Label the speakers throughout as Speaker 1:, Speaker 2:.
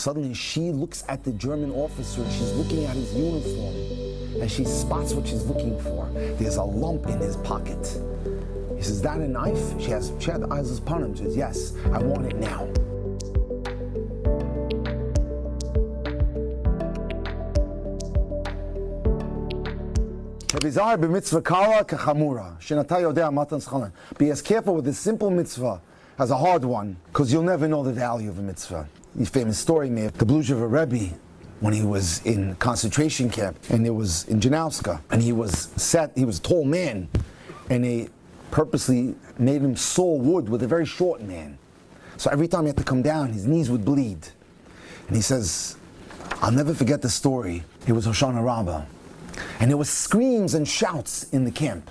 Speaker 1: Suddenly she looks at the German officer and she's looking at his uniform and she spots what she's looking for. There's a lump in his pocket. He says, "Is that a knife?" She had the eyes upon him. She says, "Yes, I want it now." Be as careful with the simple mitzvah as a hard one, because you'll never know the value of a mitzvah. The famous story, the Bluja Rabbi, when he was in concentration camp, and it was in Janowska, and he was a tall man, and they purposely made him saw wood with a very short man. So every time he had to come down, his knees would bleed. And he says, I'll never forget the story. It was Hoshana Rabbah. And there was screams and shouts in the camp.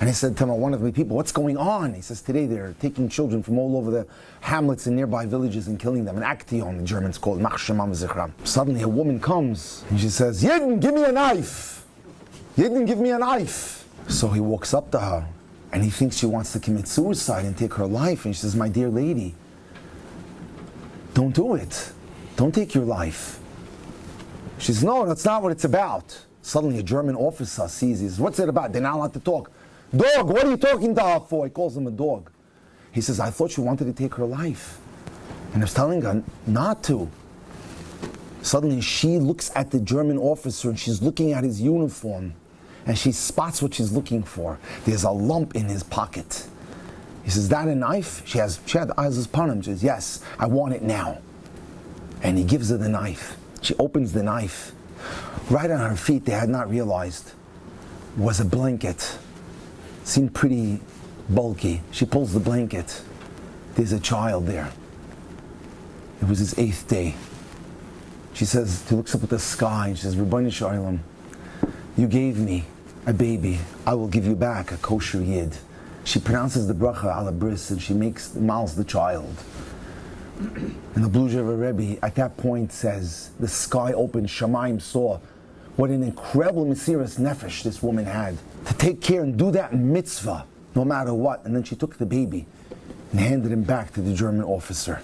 Speaker 1: And he said to one of the people, "What's going on?" He says, "Today they're taking children from all over the hamlets and nearby villages and killing them. An Aktion, the Germans call it, Mach Shemam Zichram." Suddenly a woman comes and she says, "Yidden, give me a knife! Yidden, give me a knife!" So he walks up to her and he thinks she wants to commit suicide and take her life. And she says, "My dear lady, don't do it. Don't take your life." She says, "No, that's not what it's about." Suddenly a German officer sees, he says, "What's it about? They're not allowed to talk." "Dog, what are you talking to her for?" He calls him a dog. He says, "I thought you wanted to take her life. And I was telling her not to." Suddenly she looks at the German officer and she's looking at his uniform and she spots what she's looking for. There's a lump in his pocket. He says, "Is that a knife?" She had the eyes upon him. She says, "Yes, I want it now." And he gives her the knife. She opens the knife. Right on her feet, they had not realized, was a blanket. Seemed pretty bulky. She pulls the blanket. There's a child there. It was his 8th day. She says, she looks up at the sky and she says, "Rabbi Shalom, you gave me a baby. I will give you back a kosher yid." She pronounces the bracha ala bris and she mouths the child. And the Bluja Rebbe at that point says, the sky opened, Shamayim saw what an incredible Mesiras Nefesh this woman had to take care and do that mitzvah no matter what. And then she took the baby and handed him back to the German officer.